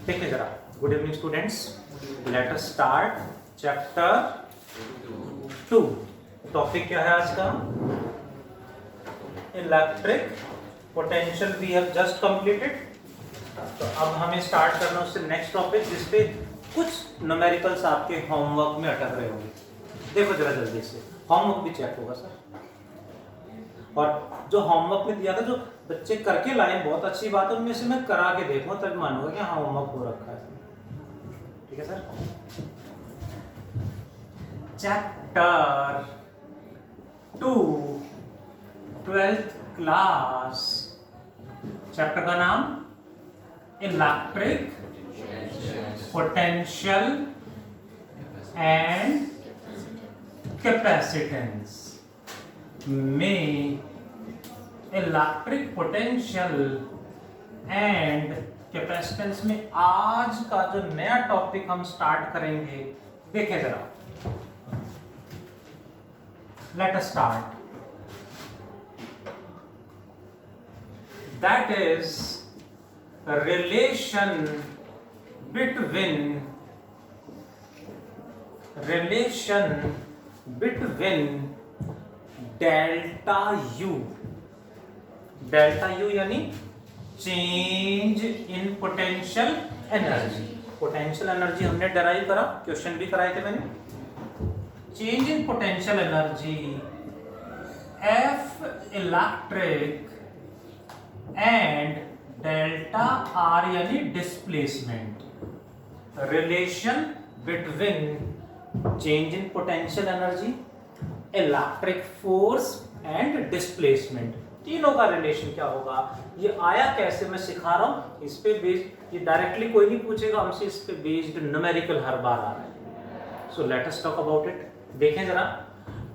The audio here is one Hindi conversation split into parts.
देखिए जरा, good evening students, let us start chapter 2। Topic क्या है आज का? Electric potential we have just completed. तो अब हमें स्टार्ट करना उससे नेक्स्ट टॉपिक, जिसपे कुछ न्यूमेरिकल्स आपके होमवर्क में अटक रहे होंगे। देखो जरा जल्दी से, होमवर्क भी चेक होगा सर। और जो होमवर्क में दिया था, जो बच्चे करके लाए, बहुत अच्छी बात है, उनमें से मैं करा के देखूं तब मानूंगा कि हाँ होमवर्क हो रखा है। ठीक है sir. Chapter 2 12th class, chapter का नाम इलेक्ट्रिक पोटेंशियल एंड कैपेसिटेंस में इलेक्ट्रिक पोटेंशियल एंड कैपेसिटेंस में आज का जो नया टॉपिक हम स्टार्ट करेंगे, देखें जरा। Let us start. That is relation between delta U यानी change in potential energy. Potential energy हमने डेराइव करा, क्वेश्चन भी कराए थे मैंने। Change in potential energy F electric and delta R यानी displacement. Relation between change in potential energy, electric force and displacement, तीनों का रिलेशन क्या होगा, ये आया कैसे, मैं सिखा रहा हूं। इस पे बेस्ड, ये डायरेक्टली कोई नहीं पूछेगा हमसे, इस पे बेस्ड न्यूमेरिकल हर बार आ रहा है। So let us talk about it. देखें जरा,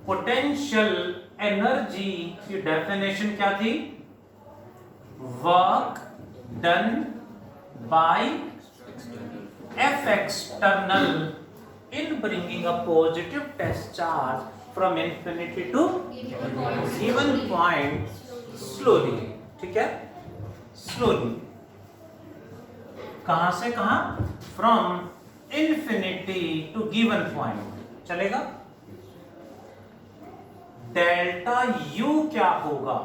पोटेंशियल एनर्जी की डेफिनेशन क्या थी? Work done by F external in bringing a positive test charge from infinity to given point slowly। ठीक है, slowly। कहां से कहां? from infinity to given point चलेगा। डेल्टा U क्या होगा?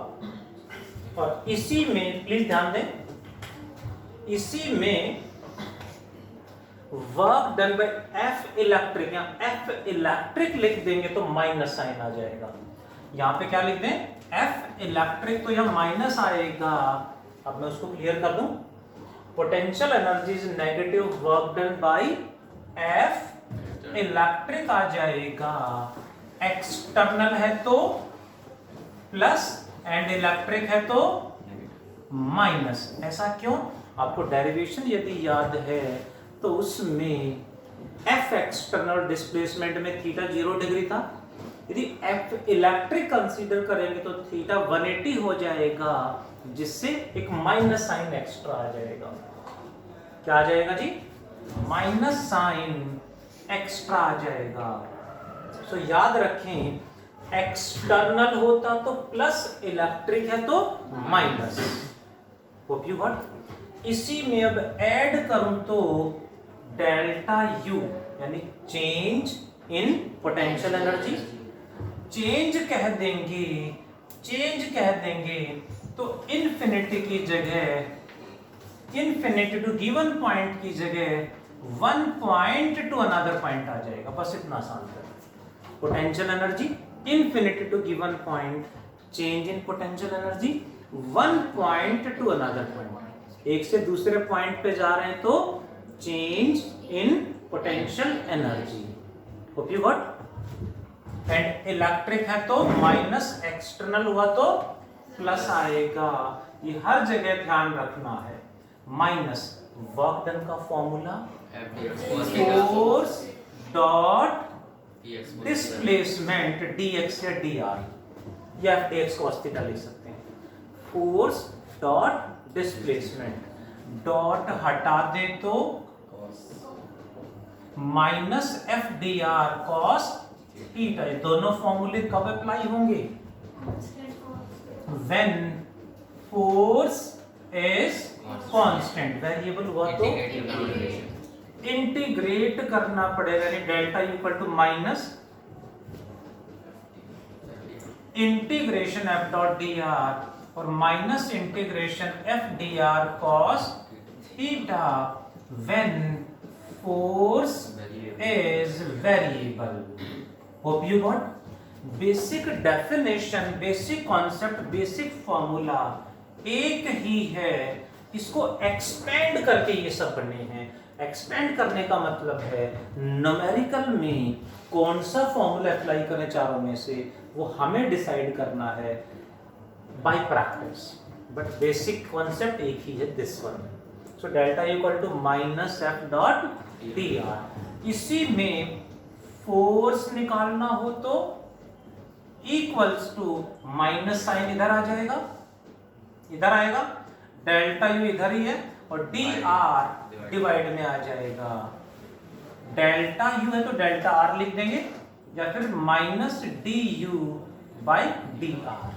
और इसी में प्लीज ध्यान दें, इसी में work done by F electric, यहां एफ इलेक्ट्रिक लिख देंगे तो माइनस साइन आ जाएगा। यहां पे क्या लिख दें? एफ इलेक्ट्रिक, तो यहां माइनस आएगा। अब मैं उसको क्लियर कर दूं। Potential energy is negative, work done by F electric आ जाएगा। एक्सटर्नल है तो प्लस एंड इलेक्ट्रिक है तो माइनस। ऐसा क्यों? आपको डेरिवेशन यदि याद है तो उसमें एफ एक्सटर्नल डिस्प्लेसमेंट में थीटा 0 डिग्री था। यदि एफ इलेक्ट्रिक कंसीडर करेंगे तो थीटा 180 हो जाएगा, जिससे एक माइनस साइन एक्स्ट्रा आ जाएगा। क्या आ जाएगा जी? माइनस साइन एक्स्ट्रा आ जाएगा। सो याद रखें, एक्सटर्नल होता तो प्लस, इलेक्ट्रिक है तो माइनस। Hope you got. इसी में अब ऐड करूं तो डेल्टा यू यानी change in potential energy, change कह देंगे तो इन्फिनिटी की जगह, इन्फिनिटी टू गिवन पॉइंट की जगह one point to another point आ जाएगा। बस इतना आसान है। Potential energy infinity to given point, change in potential energy one point to another point. एक से दूसरे पॉइंट पे जा रहे हैं तो change in potential energy. Hope you got. And electric है तो माइनस, एक्सटर्नल हुआ तो प्लस आएगा। ये हर जगह ध्यान रखना है। माइनस वर्क डन का formula force dot displacement dx या dr, या dx को अस्थिता लिख सकते हैं। फोर्स डॉट डिस्प्लेसमेंट, डॉट हटा दे तो minus F D R cos theta. दोनों फॉर्मूले कब अप्लाई होंगे? व्हेन force is कांस्टेंट, वेरिएबल हुआ तो इंटीग्रेट करना पड़ेगा, यानी delta equal to minus integration F dot D R और minus integration F D R cos theta when force is variable. Hope you got basic definition, basic concept, basic formula एक ही है, इसको एक्सपेंड करके ये सब बने हैं। एक्सपेंड करने का मतलब है न्यूमेरिकल में कौन सा फॉर्मूला अप्लाई करें चारों में से, वो हमें डिसाइड करना है by practice, but basic concept एक ही है, this one. So delta equal to minus F dot D R. इसी में फोर्स निकालना हो तो इक्वल्स टू माइनस साइन इधर आ जाएगा, इधर आएगा, डेल्टा यू इधर ही है और डी आर डिवाइड में आ जाएगा। डेल्टा यू है तो डेल्टा आर लिख देंगे या फिर minus D U by D are.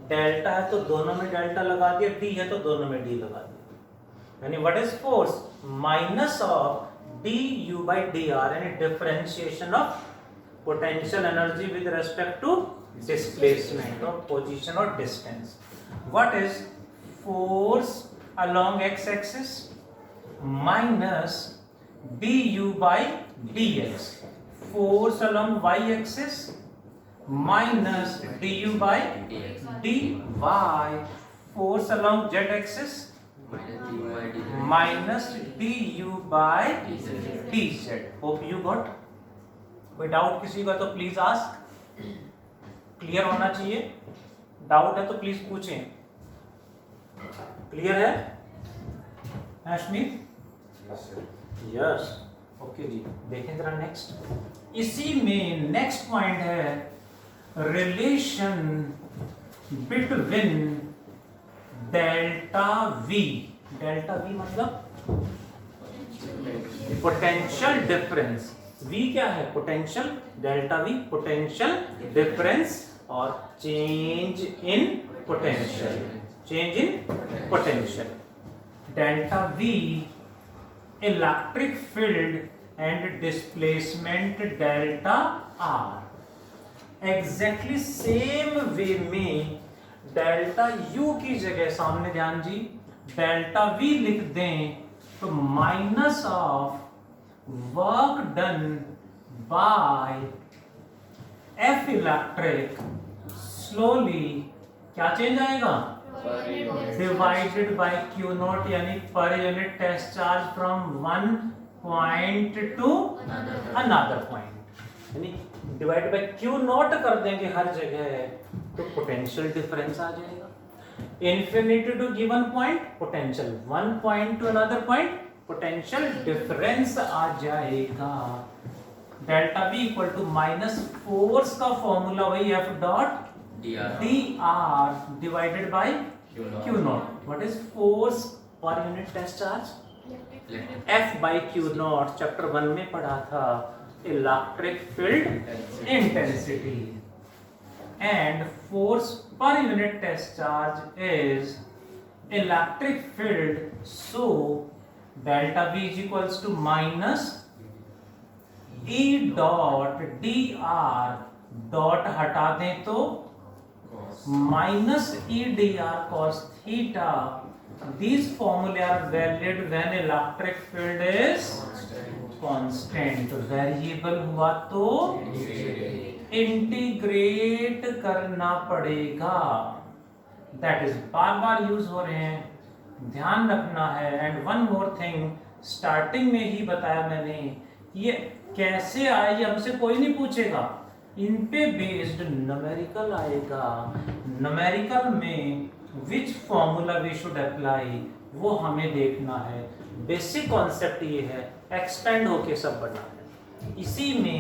Delta है तो दोनों में डेल्टा लगा दिया, डी है तो दोनों में डी लगा दिया, यानी what is force minus of D U by D R, यानी differentiation of potential energy with respect to displacement और पोजीशन और distance. What is force along x-axis minus du by dx, force along y-axis minus du by dy, force along z-axis minus du by dz। Hope you got। कोई डाउट किसी का तो प्लीज आस्क, क्लियर होना चाहिए, डाउट है तो प्लीज पूछें। क्लियर है अश्मीत? यस, ओके जी। देखें जरा नेक्स्ट, इसी में नेक्स्ट पॉइंट है relation between delta V. Delta V मतलब पोटेंशियल डिफरेंस। वी क्या है? Potential. Delta V potential difference और change in potential, change in potential। delta V electric field and displacement delta R। exactly same way में delta U की जगह सामने ध्यान जी delta V लिख दें तो minus of work done by F electric slowly क्या चेंज आएगा? डिवाइडेड बाय Q नॉट, यानी पर unit test charge from one point to another point, यानी डिवाइड बाय Q नॉट कर देंगे हर जगह तो पोटेंशियल डिफरेंस आ जाएगा। Infinity to given point potential, one point to another point potential difference आ जाएगा। Delta V equal to minus force का फॉर्मूला वही F dot dr divided by q naught। what is force per unit test charge? F by q naught chapter 1 में पढ़ा था, electric field intensity, and force per unit test charge is electric field. So delta V is equals to minus E dot dr, dot हटा दें तो minus E dr cos theta। These formulae are valid when electric field is constant। variable हुआ तो इंटीग्रेट करना पड़ेगा। that is bar bar use हो रहे हैं, ध्यान रखना है। And one more thing, starting में ही बताया मैंने, ये कैसे आए ये हमसे कोई नहीं पूछेगा, इन पे बेस्ड न्यूमेरिकल आएगा। न्यूमेरिकल में which formula we should apply वो हमें देखना है। बेसिक कॉन्सेप्ट ये है, एक्सपेंड होके सब बना है। इसी में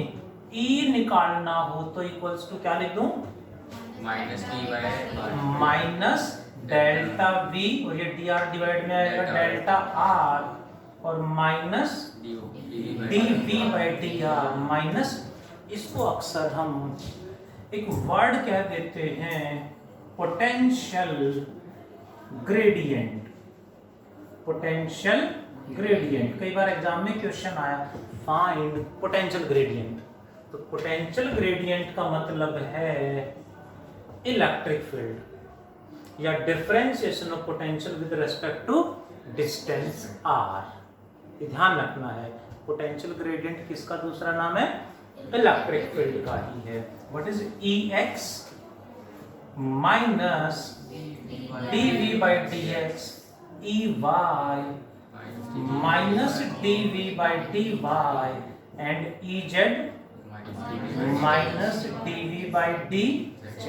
E निकालना हो तो इक्वल्स टू क्या लिख दूं? माइनस डेल्टा V और ये dr डिवाइड में आएगा डेल्टा R और minus dV by dr minus, इसको अक्सर हम एक वर्ड कह देते हैं पोटेंशियल ग्रेडियंट। Potential gradient. कई बार एग्जाम में क्वेश्चन आया फाइंड पोटेंशियल ग्रेडियंट, तो पोटेंशियल ग्रेडियंट का मतलब है इलेक्ट्रिक फील्ड या differentiation of potential with respect to distance r। ये ध्यान रखना है, पोटेंशियल ग्रेडियंट किसका दूसरा नाम है? इलेक्ट्रिक फील्ड का ही है। What is Ex minus dv by dx, Ey minus dv by dy and Ez minus dv by dz।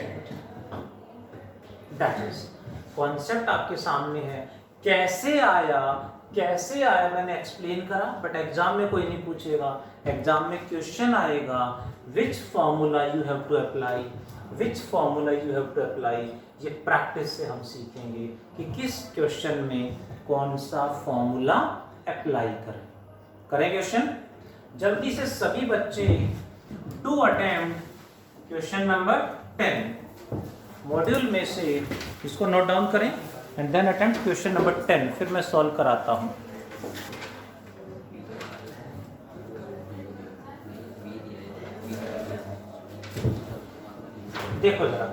That is concept आपके सामने है। कैसे आया मैंने एक्सप्लेन करा, बट एग्जाम में कोई नहीं पूछेगा। एग्जाम में क्वेश्चन आएगा which formula you have to apply, ये प्रैक्टिस से हम सीखेंगे कि किस क्वेश्चन में कौन सा फॉर्मूला अप्लाई करें क्वेश्चन। जल्दी से सभी बच्चे to attempt question number 10 module में से इसको नोट डाउन करें and then attempt question number 10, फिर मैं सॉल्व कराता हूं। देखो जरा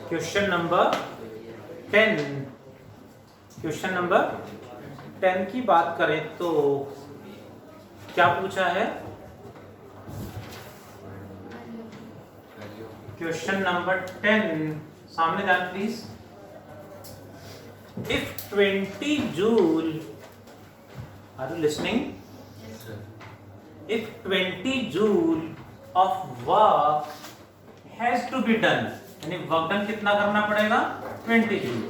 क्वेश्चन नंबर 10 की बात करें तो क्या पूछा है? क्वेश्चन नंबर 10 सामने ध्यान please. If 20 joule, are you listening? If 20 joule of work has to be done, यानी वर्क डन कितना करना पड़ेगा? 20 joule.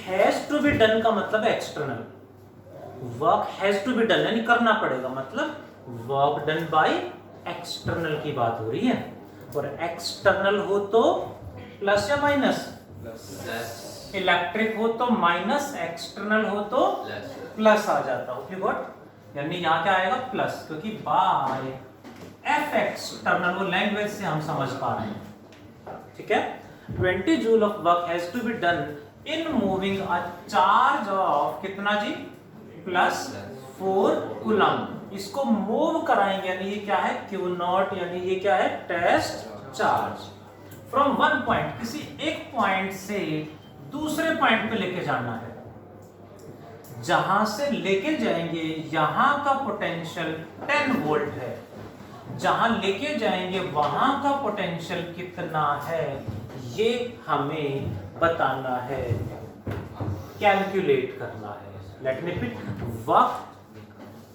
Has to be done का मतलब है external, work has to be done यानी करना पड़ेगा, मतलब वर्क डन बाय एक्सटर्नल की बात हो रही है। और एक्सटर्नल हो तो प्लस या माइनस? प्लस। इलेक्ट्रिक हो तो माइनस, एक्सटर्नल हो तो प्लस आ जाता हो। You got? यानी यहाँ क्या आएगा? प्लस, क्योंकि बाय एफ एक्सटर्नल वो लैंग्वेज से हम समझ पा रहे हैं। ठीक है, 20 joule of work has to be done in moving a charge of कितना जी? Plus 4 coulomb. इसको मूव कराएंगे, यानी ये क्या है? Q0, यानी ये क्या है? Test charge. From one point, किसी एक पॉइंट से दूसरे पॉइंट पे लेके जाना है। जहां से लेके जाएंगे यहां का पोटेंशियल 10 वोल्ट है, जहां लेके जाएंगे वहां का पोटेंशियल कितना है ये हमें बताना है, कैलकुलेट करना है। Let me repeat, work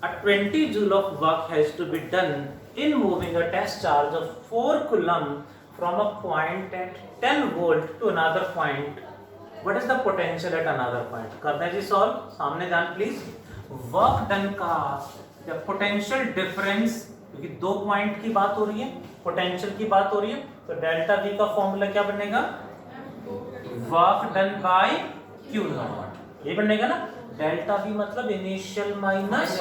a 20 joule of work has to be done in moving a test charge of 4 coulomb from a point at 10 volt to another point. What is the potential at another point? करते हैं जी सॉल्व। सामने ध्यान प्लीज। वर्क डन का पोटेंशियल डिफरेंस, क्योंकि 2 पॉइंट की बात हो रही है, पोटेंशियल की बात हो रही है, तो डेल्टा V का फॉर्मूला क्या बनेगा? वर्क डन बाय Q0, ये बनेगा ना। डेल्टा V मतलब इनिशियल माइनस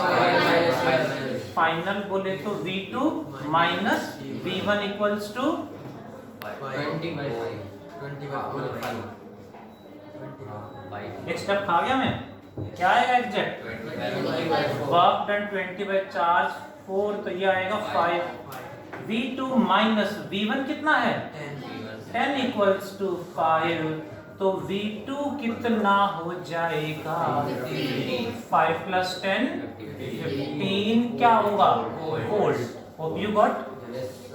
फाइनल, बोले तो V2 minus V1 equals to 25। एक स्टेप खा गया मैं, क्या आएगा exact? Work done 20 by charge 4, तो ये आएगा 5। V2 माइनस V1 कितना है? 10 इक्वल्स टू 5, तो V2 कितना हो जाएगा? 5 प्लस 10 15 क्या होगा? वोल्ट। Hope you got?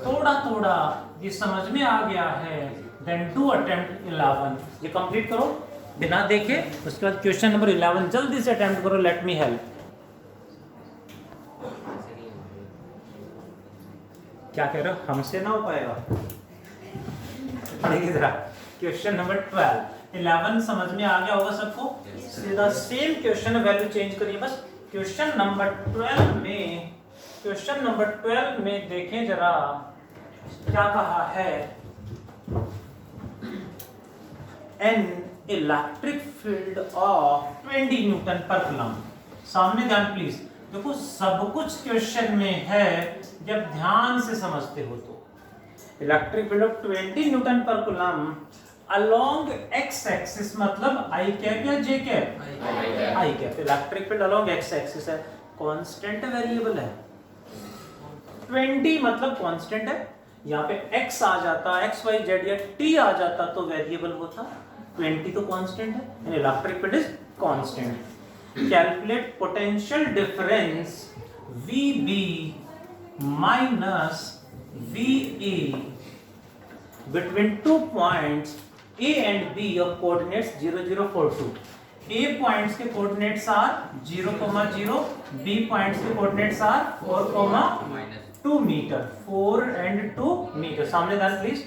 थोड़ा ये समझ में आ गया है। देन डू अटेम्प्ट 11, ये कंप्लीट करो बिना देखे। उसके बाद क्वेश्चन नंबर 11 जल्दी से अटेम्प्ट करो। Let me help. क्या कह रहे हो? हमसे ना हो पाएगा? देखिए जरा क्वेश्चन नंबर 11 समझ में आ गया होगा सबको। सीधा सेम क्वेश्चन है, वैल्यू चेंज करिए बस। क्वेश्चन नंबर 12 में देखें जरा क्या कहा है। An electric field of 20 newton per coulomb. सामने ध्यान प्लीज। देखो सब कुछ क्वेश्चन में है, जब ध्यान से समझते हो तो। Electric field of 20 newton per coulomb along X axis मतलब आई कैप या जे कैप, आई cap. Electric field along X axis है, कांस्टेंट वेरिएबल है। 20 मतलब कांस्टेंट है, यहाँ पे x आ जाता, x y z या t आ जाता तो वेरिएबल होता। 20 तो कांस्टेंट है, यानी electric field is constant. Calculate potential difference VB minus VA between 2 points A and B of coordinates 0, 0, 4, 2. A points के coordinates are 0, 0, B points के coordinates are 4, 2 metre. 4 and 2 metre. सामने ध्यान प्लीज।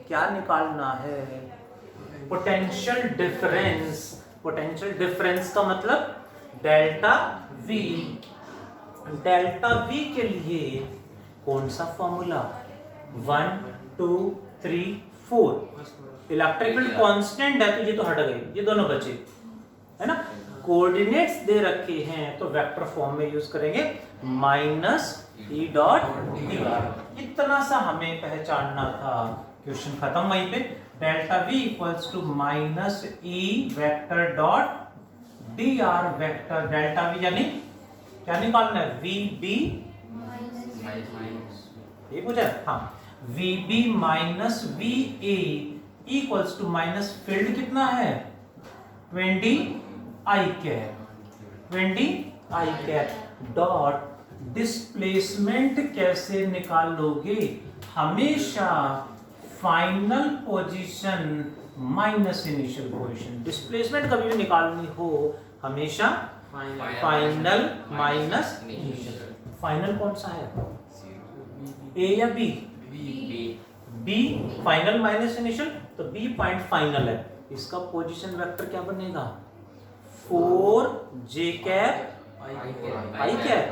क्या निकालना है? Potential difference. पोटेंशियल डिफरेंस का मतलब डेल्टा V। डेल्टा V के लिए कौन सा फॉर्मूला? 1, 2, 3, 4। इलेक्ट्रिक फील्ड कांस्टेंट है तो ये तो हट गए, ये दोनों बचे, है ना। कोऑर्डिनेट्स दे रखे हैं तो वेक्टर फॉर्म में यूज करेंगे minus E dot D R. इतना सा हमें पहचानना था, क्वेश्चन खत्म वहीं पे। Delta V equals to minus E vector dot D R vector. Delta V यानी क्या निकालना है? VB ये पूछा, हाँ, VB minus VA equals to minus field कितना है? 20 I cap, 20 I cap dot displacement कैसे निकालोगे? हमेशा final position minus initial position. Displacement कभी भी निकालनी हो हमेशा फाइनल माइनस इनिशियल। फाइनल कौन सा है? ए या B? B final minus initial, तो बी पॉइंट फाइनल है। इसका पोजीशन वेक्टर क्या बनेगा? 4 j cap I cap,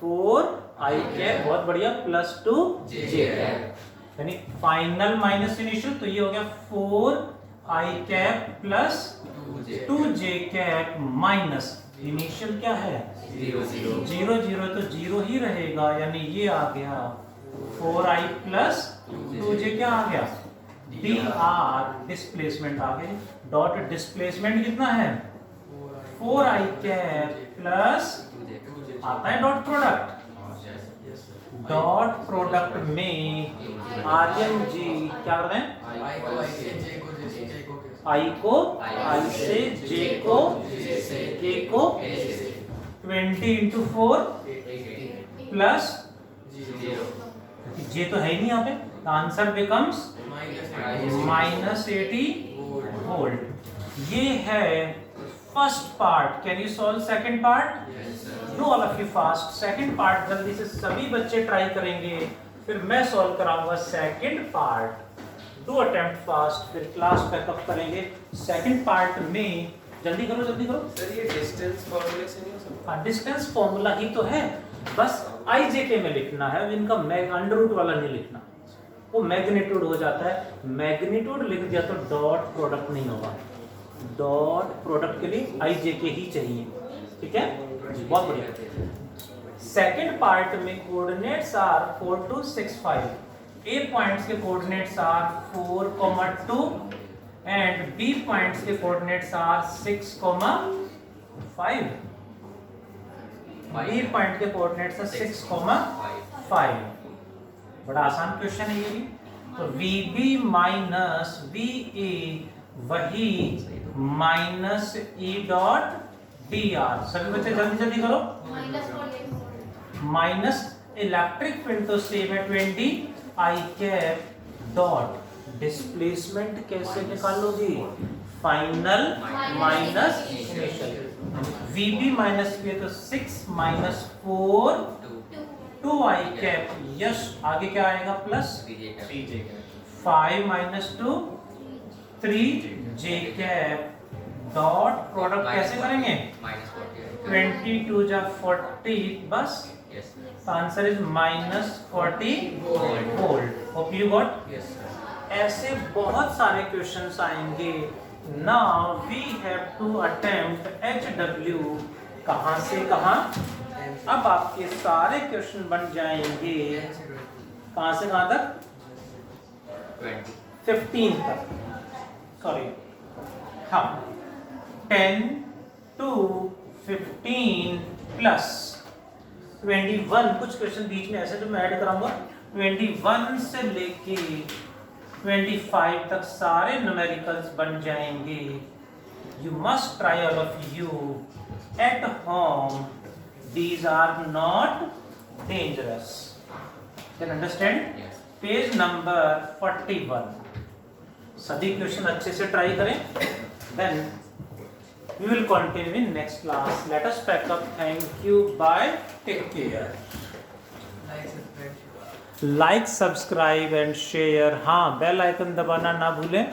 4 i cap, बहुत बढ़िया, प्लस 2 जे कैप। यानी फाइनल माइनस इनिशियल, तो ये हो गया 4 i cap plus 2 j cap minus initial क्या है? 0, 0 तो 0 ही रहेगा, यानी ये आ गया 4i प्लस 2j। क्या आ गया? dr डिस्प्लेसमेंट आ गया। डॉट डिस्प्लेसमेंट कितना है? 4i कैप प्लस आता है डॉट प्रोडक्ट। डॉट प्रोडक्ट में RMG क्या कर रहे हैं? I को I से, J को K को 20 into 4 प्लस J तो है ही नहीं यहाँ पे, आंसर बिकम्स माइनस 80 वोल्ट। ये है first part. Can you solve second part? Do all of you fast. Second part जल्दी से सभी बच्चे ट्राई करेंगे, फिर मैं सॉल्व कराऊंगा second part. Do attempt fast, फिर क्लास बैकअप करेंगे। सेकंड पार्ट में जल्दी करो, जल्दी करो। सर ये डिस्टेंस फॉर्मूले से नहीं हो सकता? हाँ, डिस्टेंस फॉर्मूला ही तो है, बस IJK में लिखना है, इनका अंडर रूट वाला नहीं लिखना, वो मैग्नीट्यूड हो जाता है। मैग्नीट्यूड लिख दिया तो डॉट प्रोडक्ट नहीं होगा। डॉट प्रोडक्ट के लिए IJK ही चाहिए, ठीक है, बहुत बढ़िया। सेकंड पार्ट में कोऑर्डिनेट्स आर 4, 2, 6, 5। A पॉइंट्स के coordinates are 4, 2 and B points के कोऑर्डिनेट्स आर 6, 5। B पॉइंट के कोऑर्डिनेट्स है 6, 5। बड़ा आसान क्वेश्चन है ये भी। तो VB माइनस VA वही माइनस E डॉट DR। सभी बच्चे जल्दी जल्दी करो। माइनस इलेक्ट्रिक फील्ड तो सेम है 20 I कैप डॉट डिस्प्लेसमेंट कैसे निकालोगी? Final minus initial. VB minus V तो 6 माइनस 4 2i कैप, यस, आगे क्या आएगा? Plus 3j। 5 minus 2 3j cap dot product कैसे करेंगे? 22 जा 40 बस। Answer is minus 40 volt. Hope you got. ऐसे बहुत सारे क्वेश्चंस आएंगे। Now we have to attempt HW। कहां से कहां? अब आपके सारे क्वेश्चन बन जाएंगे कहां से कहां तक? 15 तक। सॉरी हाँ 10 to 15 प्लस 21, कुछ क्वेश्चन बीच में ऐसे जो मैं ऐड कराऊंगा, 21 से लेके 25 तक सारे न्यूमेरिकल्स बन जाएंगे. You must try all of you at home. These are not dangerous. Can understand? Yes. Page number 41. सभी क्वेश्चन अच्छे से ट्राई करें. Then we will continue in next class. Let us pack up. Thank you. Bye. Take care. Like, subscribe and share. हाँ, बेल आइकन दबाना ना भूलें.